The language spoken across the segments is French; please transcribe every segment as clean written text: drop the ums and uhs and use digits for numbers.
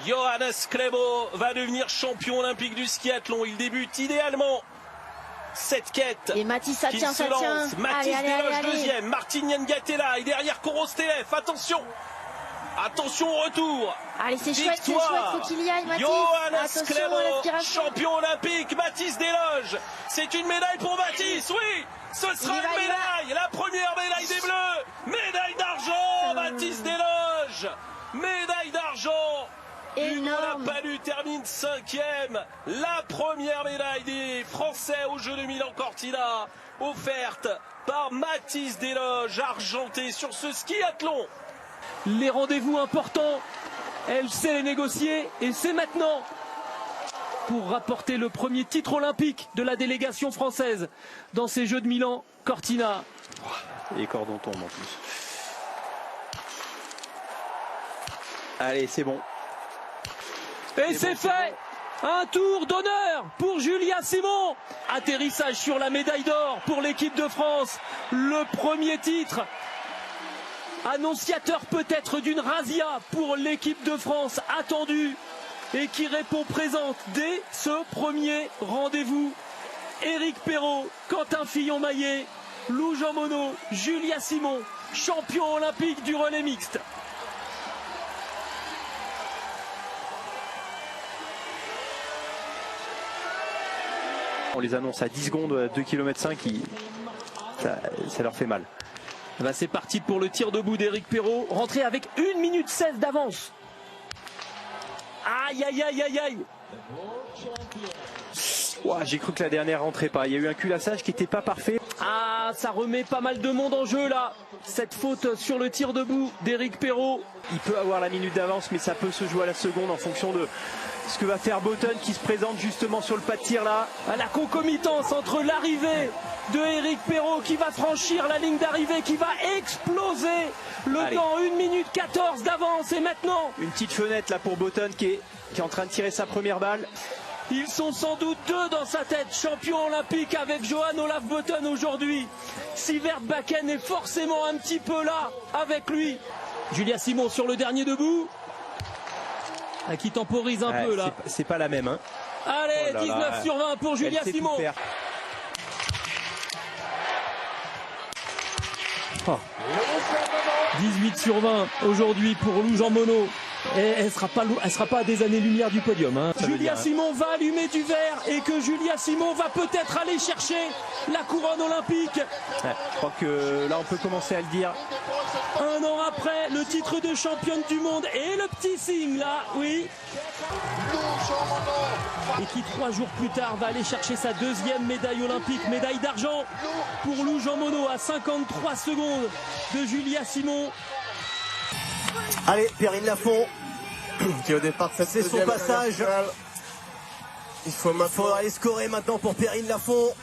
Johannes Klébo va devenir champion olympique du skiathlon. Il débute idéalement cette quête. Et Mathis, ça tient, ça tient. Mathis Desloges deuxième, Martin Yangatella et derrière Koros TF. Attention, attention au retour. Allez, c'est chouette, faut qu'il y aille, Mathis. Johannes Klébo, champion olympique, Mathis Desloges. C'est une médaille pour Mathis, oui. Ce sera une médaille, la première médaille des Bleus. Médaille d'argent, Mathis Desloges. Médaille d'argent. Hugo Lapalus termine 5e. La première médaille des Français aux Jeux de Milan-Cortina, offerte par Mathis Desloges, argenté sur ce skiathlon. Les rendez-vous importants, elle sait les négocier et c'est maintenant pour rapporter le premier titre olympique de la délégation française dans ces Jeux de Milan-Cortina. Et les cordons tombent en plus. Allez, c'est bon. Et c'est fait. Un tour d'honneur pour Julia Simon. Atterrissage sur la médaille d'or pour l'équipe de France. Le premier titre. Annonciateur peut-être d'une razzia pour l'équipe de France attendue et qui répond présente dès ce premier rendez-vous. Éric Perrault, Quentin Fillon-Maillet, Lou Jean Monod, Julia Simon, champion olympique du relais mixte. On les annonce à 10 secondes, 2 km 5, ça leur fait mal. Ben c'est parti pour le tir debout d'Éric Perrault, rentré avec 1 minute 16 d'avance. Aïe aïe aïe aïe aïe. Ouah, j'ai cru que la dernière rentrait pas, il y a eu un culassage qui n'était pas parfait. Ah, ça remet pas mal de monde en jeu là. Cette faute sur le tir debout d'Éric Perrault. Il peut avoir la minute d'avance, mais ça peut se jouer à la seconde en fonction de ce que va faire Boton qui se présente justement sur le pas de tir là. À la concomitance entre l'arrivée de Éric Perrault qui va franchir la ligne d'arrivée, qui va exploser le temps, 1 minute 14 d'avance et maintenant. Une petite fenêtre là pour Boton qui est en train de tirer sa première balle. Ils sont sans doute deux dans sa tête, champion olympique avec Johan Olaf Boton aujourd'hui. Sivert Bakken est forcément un petit peu là avec lui. Julia Simon sur le dernier debout. Qui temporise un peu là. C'est pas la même. Hein. Allez, 19 sur 20 pour Julia Simon. Oh. 18 sur 20 aujourd'hui pour Lou Jean Monod. Et elle sera pas à des années-lumière du podium. Hein. Julia Simon va allumer du verre et que Julia Simon va peut-être aller chercher la couronne olympique. Je crois que là on peut commencer à le dire. 1 an après, le titre de championne du monde et le petit signe là, oui. Et qui 3 jours plus tard va aller chercher sa 2e médaille olympique, médaille d'argent pour Lou Jean Monod à 53 secondes de Julia Simon. Allez, Perrine Lafont qui au départ c'est son passage. Il faut aller scorer maintenant pour Perrine Lafont.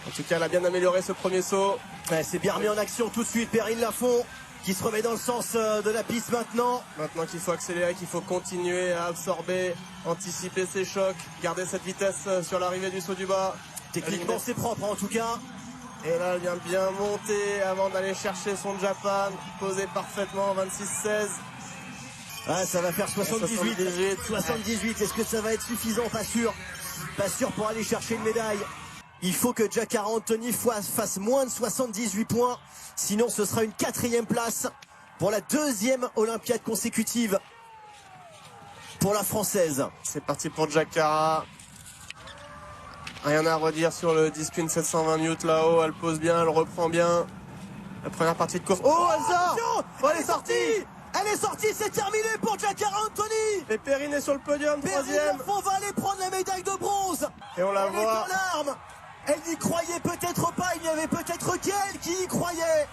En tout cas, elle a bien amélioré ce premier saut. Ouais, c'est bien remis en action tout de suite, Perrine Lafont qui se remet dans le sens de la piste maintenant. Maintenant qu'il faut accélérer, qu'il faut continuer à absorber, anticiper ses chocs, garder cette vitesse sur l'arrivée du saut du bas. Techniquement c'est propre en tout cas. Et là elle vient bien monter avant d'aller chercher son Japan, posé parfaitement 26-16. Ah, ça va faire 78. Est-ce que ça va être suffisant? Pas sûr pour aller chercher une médaille. Il faut que Giacara Anthony fasse moins de 78 points. Sinon ce sera une 4e place pour la 2e Olympiade consécutive pour la Française. C'est parti pour Giacara. Rien à redire sur le Dispin 720 newt là-haut. Elle pose bien, elle reprend bien. La première partie de course. Oh, elle sort! Elle est sortie! Elle est sortie, c'est terminé pour Giacara Anthony. Et Perrine est sur le podium, 3e. Perrine Lafont va aller prendre la médaille de bronze. Et on la voit. Elle est en larmes. Elle n'y croyait peut-être pas, il n'y avait peut-être qu'elle qui y croyait.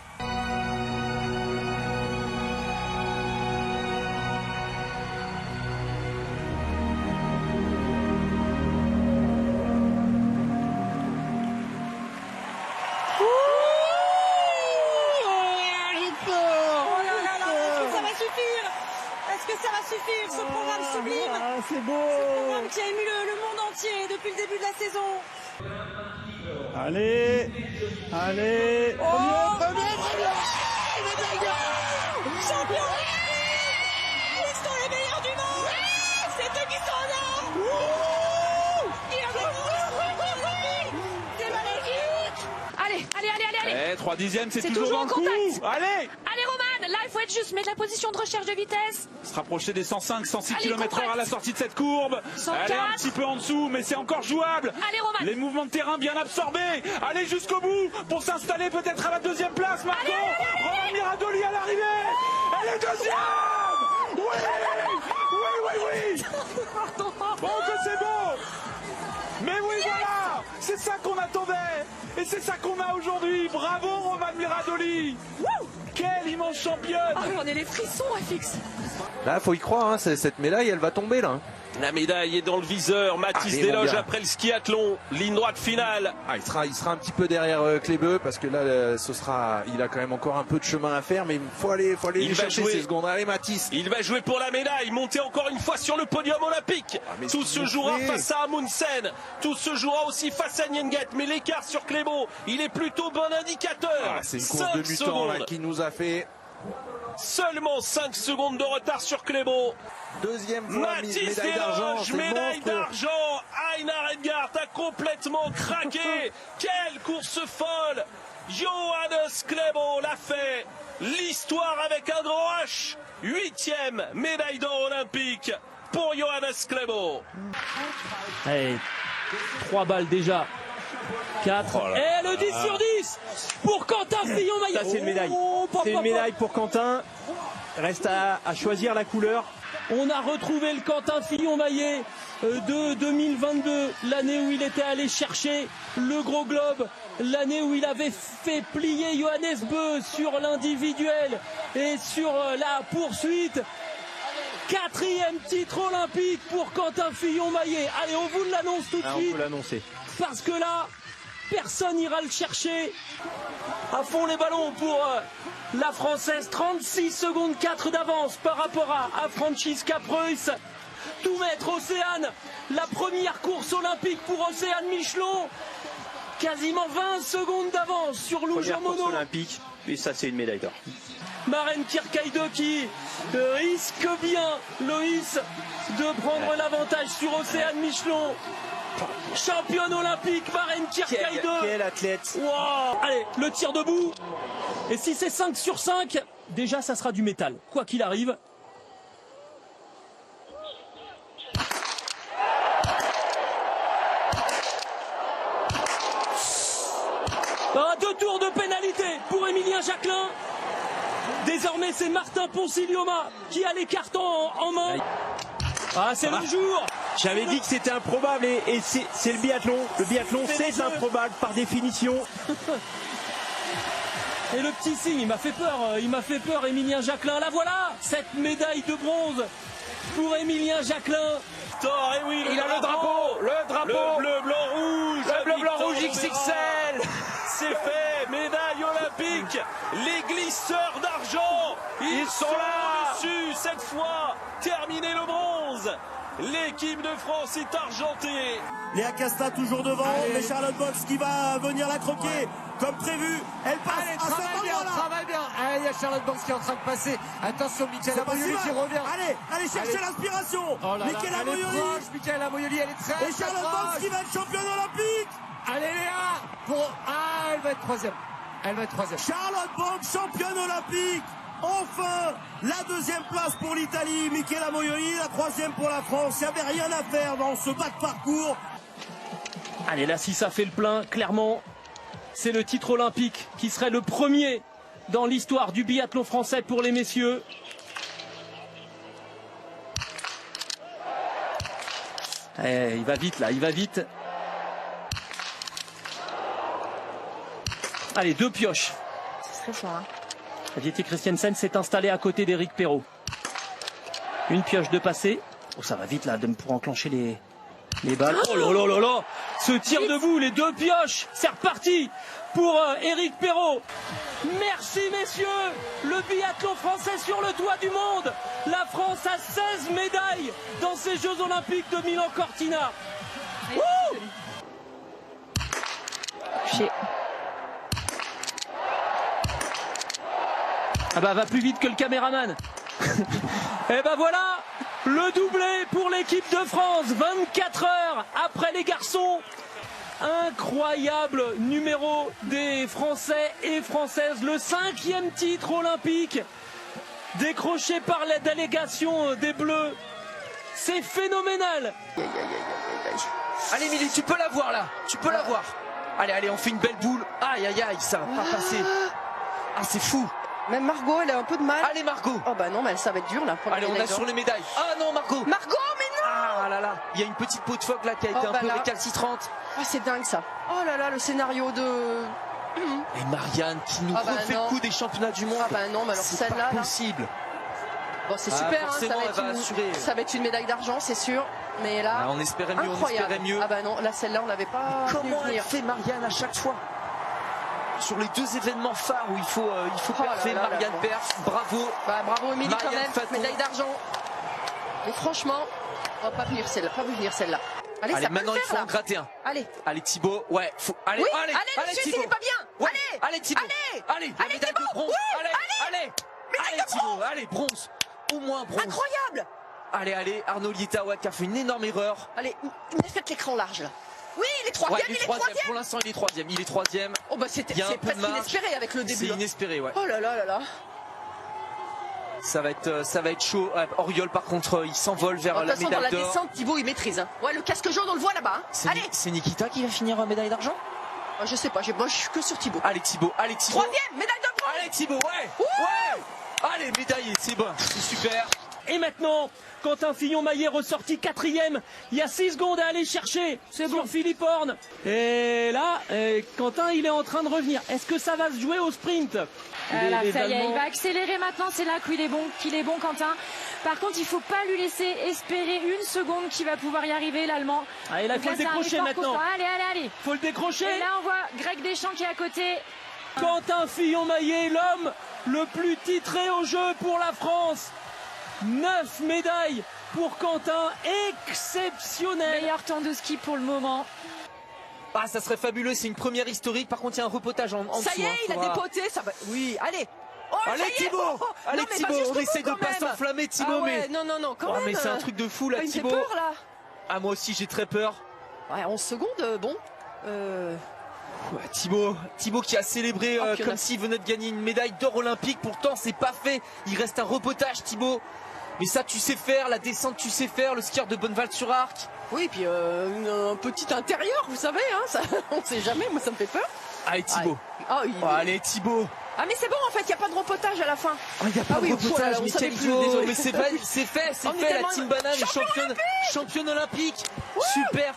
Ça va suffire, ce programme sublime. C'est beau. Ce programme qui a ému le monde entier depuis le début de la saison. Allez. Premier. Champion. Ils sont les meilleurs du monde. 3/10, c'est toujours dans en le coup. contact. Allez, Allez Roman, là il faut être juste, mettre la position de recherche de vitesse. se rapprocher des 105, 106 Allez, km/h à la sortie de cette courbe. 104. Elle est un petit peu en dessous, mais c'est encore jouable. Allez Roman. Les mouvements de terrain bien absorbés. Allez jusqu'au bout pour s'installer peut-être à la deuxième place. Marco, Roman Miradoli à l'arrivée. Elle est deuxième. Oui, oui, oui, oui. Bon, que c'est beau. Mais oui, voilà. C'est ça qu'on attendait. Et c'est ça qu'on a aujourd'hui. Bravo Roman Miradoli. Quelle immense championne. Ah, j'en ai les frissons, FX. Là, faut y croire, hein, cette médaille, elle va tomber là. La médaille est dans le viseur. Mathis Desloges après le skiathlon. Ligne droite finale. Ah, il sera un petit peu derrière Klebe parce que là, il a quand même encore un peu de chemin à faire, mais il faut aller chercher ces secondes. Allez, Mathis. Il va jouer pour la médaille. Monter encore une fois sur le podium olympique. Tout se jouera face à Amundsen. Tout se jouera aussi face à Nyenget. Mais l'écart sur Klébo, il est plutôt bon indicateur. C'est une course de mutant là qui nous a fait. Seulement 5 secondes de retard sur Klébo. Deuxième fois, Mathis médaille d'argent. Desloges, médaille d'argent. Einar Edgaard a complètement craqué. Quelle course folle. Johannes Klébo l'a fait. L'histoire avec un grand H. 8e médaille d'or olympique pour Johannes Klébo. Allez, 3 balles déjà. 4. Et le 10 sur 10 pour Quentin Fillon-Maillet. Ça, c'est une médaille. C'est une médaille pour Quentin. Reste à choisir la couleur. On a retrouvé le Quentin Fillon-Maillet de 2022, l'année où il était allé chercher le gros globe, l'année où il avait fait plier Johannes Beu sur l'individuel et sur la poursuite. 4e titre olympique pour Quentin Fillon-Maillet. Allez, on vous l'annonce tout de suite. On peut l'annoncer. Parce que là, personne n'ira le chercher. À fond les ballons pour la Française. 36 secondes 4 d'avance par rapport à Franziska Preuss. Tout mettre Océane. La première course olympique pour Océane Michelot. Quasiment 20 secondes d'avance sur Lou Jean Monod. Olympique. Et ça, c'est une médaille d'or. Maren Kierkegaard qui risque bien, Loïs, de prendre l'avantage sur Océane Michelot. Championne olympique, Maren Kierkegaard. Quel athlète. Wow. Allez, le tir debout. Et si c'est 5 sur 5, déjà ça sera du métal, quoi qu'il arrive. Ah, 2 tours de pénalité pour Émilien Jacquelin. Désormais, c'est Martin Ponsiglioma qui a les cartons en main. Ah, c'est le jour. J'avais dit que c'était improbable et c'est le biathlon. Le biathlon, c'est improbable par définition. Et le petit signe, il m'a fait peur, Émilien Jacquelin. La voilà, cette médaille de bronze pour Émilien Jacquelin. Et oui, Il a le drapeau. Le bleu, blanc, rouge. Le bleu, blanc, rouge XXL. C'est fait, médaille olympique. Les glisseurs d'argent, ils sont là dessus cette fois. Terminé le bronze. L'équipe de France est argentée. Léa Casta toujours devant, mais Charlotte Box qui va venir la croquer comme prévu. Elle passe. Allez, travaille bien. Allez, il y a Charlotte Box qui est en train de passer. Attention, Michaela Moioli qui revient. Allez, chercher l'inspiration. Michaela Moioli. Michaela Moioli, elle est très Et Charlotte Box qui va être championne olympique. Allez, Léa. Elle va être troisième. Charlotte Box, championne olympique. Enfin, la 2e place pour l'Italie, Michaela Moioli, la 3e pour la France. Il n'y avait rien à faire dans ce bas de parcours. Allez, là, si ça fait le plein, clairement, c'est le titre olympique qui serait le premier dans l'histoire du biathlon français pour les messieurs. Il va vite, là, il va vite. Allez, 2 pioches. Ce serait fort, hein. Jette Christiansen s'est installé à côté d'Éric Perrault. Une pioche de passé. Oh, ça va vite là pour enclencher les balles. Oh là là là là. Ce tir debout, les 2 pioches. C'est reparti pour Éric Perrault. Merci messieurs. Le biathlon français sur le toit du monde. La France a 16 médailles dans ces Jeux Olympiques de Milan-Cortina. Ah bah va plus vite que le caméraman. Et bah voilà, le doublé pour l'équipe de France. 24 heures après les garçons, incroyable numéro des Français et Françaises. Le 5e titre olympique décroché par la délégation des Bleus. C'est phénoménal. Allez Émilie, tu peux la voir là. Tu peux la voir. Allez, allez, on fait une belle boule. Aïe, aïe, aïe, ça va pas passer. Ah, c'est fou. Même Margot, elle a un peu de mal. Allez Margot. Oh bah non, mais ça va être dur là. Allez, on a sur les médailles. Ah non, Margot. Margot, mais non. Ah là là, il y a une petite peau de phoque là qui a été un peu récalcitrante. Ah, c'est dingue ça. Oh là là, le scénario de... Et Marianne qui nous refait le coup des championnats du monde. Ah bah non, mais alors celle-là... C'est possible. Bon, c'est super, hein, ça va être une médaille d'argent, c'est sûr. Mais là, on espérait mieux, incroyable. on espérait mieux. Ah bah non, là celle-là, on l'avait pas. Comment elle fait Marianne à chaque fois? Sur les deux événements phares où il faut perfer, Marianne perf, bravo. Bah, bravo Émilie quand même, Faton. médaille d'argent. Mais franchement, on va pas venir celle-là, Allez, allez ça maintenant peut il faut en gratter un. Allez. Allez Thibaut, ouais, faut. Allez, oui, allez, allez, Thibaut. Il est pas bien. Ouais. Allez, allez Thibaut. Allez, la médaille de bronze. Oui, allez. Allez Thibaut, allez, bronze. Au moins bronze. Incroyable. Allez, Arnaud Lietawat qui a fait une énorme erreur. Allez, faites l'écran large là. Oui, il est troisième, ouais, il est troisième. Pour l'instant, il est troisième. Oh bah c'est presque inespéré avec le début. C'est inespéré, ouais. Oh là là là là. Ça va être chaud. Ouais, Auriol, par contre, il s'envole vers la médaille d'or. Dans la descente, Thibaut, il maîtrise. Hein. Ouais, le casque jaune, on le voit là-bas. Hein. Allez. C'est Nikita qui va finir en médaille d'argent? Je sais pas, moi je suis que sur Thibaut. Allez Thibaut. Troisième, médaille de bronze. Allez Thibaut, ouais. Allez, médaillé, c'est bon, c'est super. Et maintenant, Quentin Fillon-Maillet ressorti 4e. Il y a 6 secondes à aller chercher sur Philippe Horn. Et là, Quentin, il est en train de revenir. Est-ce que ça va se jouer au sprint? Là, ça y est, il va accélérer maintenant. C'est là qu'il est bon, Quentin. Par contre, il faut pas lui laisser espérer une seconde qu'il va pouvoir y arriver, l'Allemand. Allez, là, il faut le décrocher maintenant. Allez. Faut le décrocher. Et là, on voit Greg Deschamps qui est à côté. Quentin Fillon-Maillet, l'homme le plus titré au jeu pour la France. 9 médailles pour Quentin, exceptionnel. Meilleur temps de ski pour le moment. Ah, ça serait fabuleux, c'est une première historique. Par contre, il y a un repotage en dessous. Ça y est, il a dépoté, ça va. Oui, allez. Oh, allez Thibaut, allez Thibaut, on essaie de pas s'enflammer Thibaut, mais non, quand même. Mais c'est un truc de fou là, Thibaut. Il me fait peur là. Ah, moi aussi j'ai très peur. Ouais, 11 secondes, bon. Ouais, Thibaut qui a célébré comme s'il venait de gagner une médaille d'or olympique. Pourtant, c'est pas fait. Il reste un repotage, Thibaut. Mais ça, tu sais faire. La descente, tu sais faire. Le skieur de Bonneval-sur-Arc. Oui, puis un petit intérieur, vous savez, hein, ça, on sait jamais. Moi, ça me fait peur. Allez, Thibaut. Allez, Thibaut. Ah, mais c'est bon, en fait, il n'y a pas de repotage à la fin. Il n'y a pas de repotage, mais quel idiot. Mais c'est fait. La Team Banane est championne olympique. Super.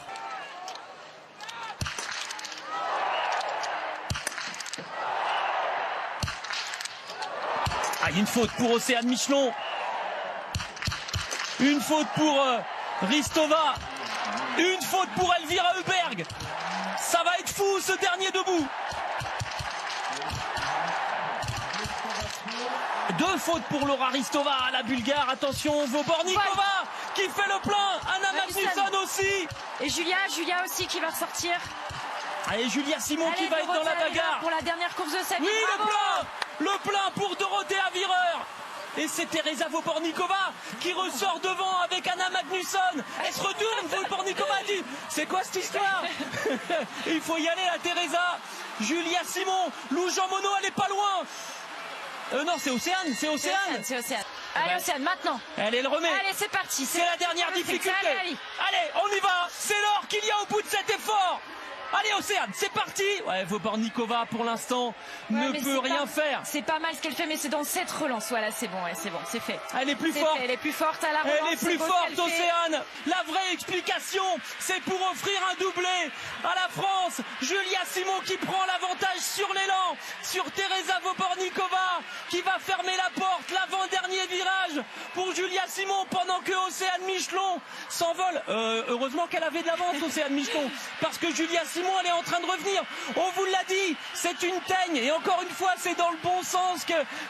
Ah, une faute pour Océane Michelon. Une faute pour Ristova. Une faute pour Elvira Heuberg. Ça va être fou ce dernier debout. 2 fautes pour Laura Ristova, la Bulgare. Attention, Vobornikova qui fait le plein. Anna Magnusson aussi. Et Julia aussi qui va ressortir. Allez, Julia Simon qui va être dans la bagarre. Pour la dernière course de sa vie. Oui, le plein pour Dorothea Virer. Et c'est Teresa Vobornikova qui ressort devant avec Anna Magnusson. Elle se retourne, Vobornikova dit c'est quoi cette histoire? Il faut y aller à Teresa. Julia Simon, Lou Jean Monod, elle est pas loin. Non, c'est Océane. Allez, Océane, maintenant. Elle le remet. Allez, c'est parti. C'est la dernière difficulté. Allez, on y va. C'est l'or qu'il y a au bout de cet effort. Allez Océane, c'est parti. Ouais, Vobornikova pour l'instant ne peut rien faire. C'est pas mal ce qu'elle fait, mais c'est dans cette relance. Voilà, c'est bon, c'est fait. Elle est plus forte. Elle est plus forte à la relance. Elle est plus forte, Océane. La vraie explication, c'est pour offrir un doublé à la France. Julia Simon qui prend l'avantage sur l'élan, sur Teresa Vobornikova qui va fermer la porte. L'avant-dernier virage pour Julia Simon pendant que Océane Michelon s'envole. Heureusement qu'elle avait de l'avance, Océane Michelon, parce que Julia Simon, elle est en train de revenir. On vous l'a dit, c'est une teigne. Et encore une fois, c'est dans le bon sens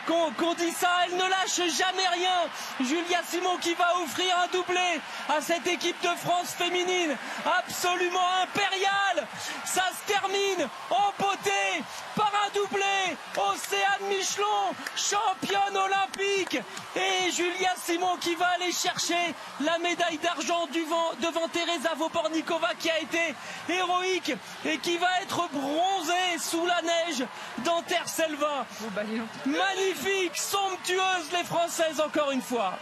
qu'on dit ça. Elle ne lâche jamais rien. Julia Simon qui va offrir un doublé à cette équipe de France féminine absolument impériale. Ça se termine en beauté par un doublé. Océane Michelon, championne olympique. Et Julia Simon qui va aller chercher la médaille d'argent devant Teresa Vobornikova qui a été héroïque et qui va être bronzée sous la neige dans Terre Selva. Magnifique, somptueuse les Françaises encore une fois.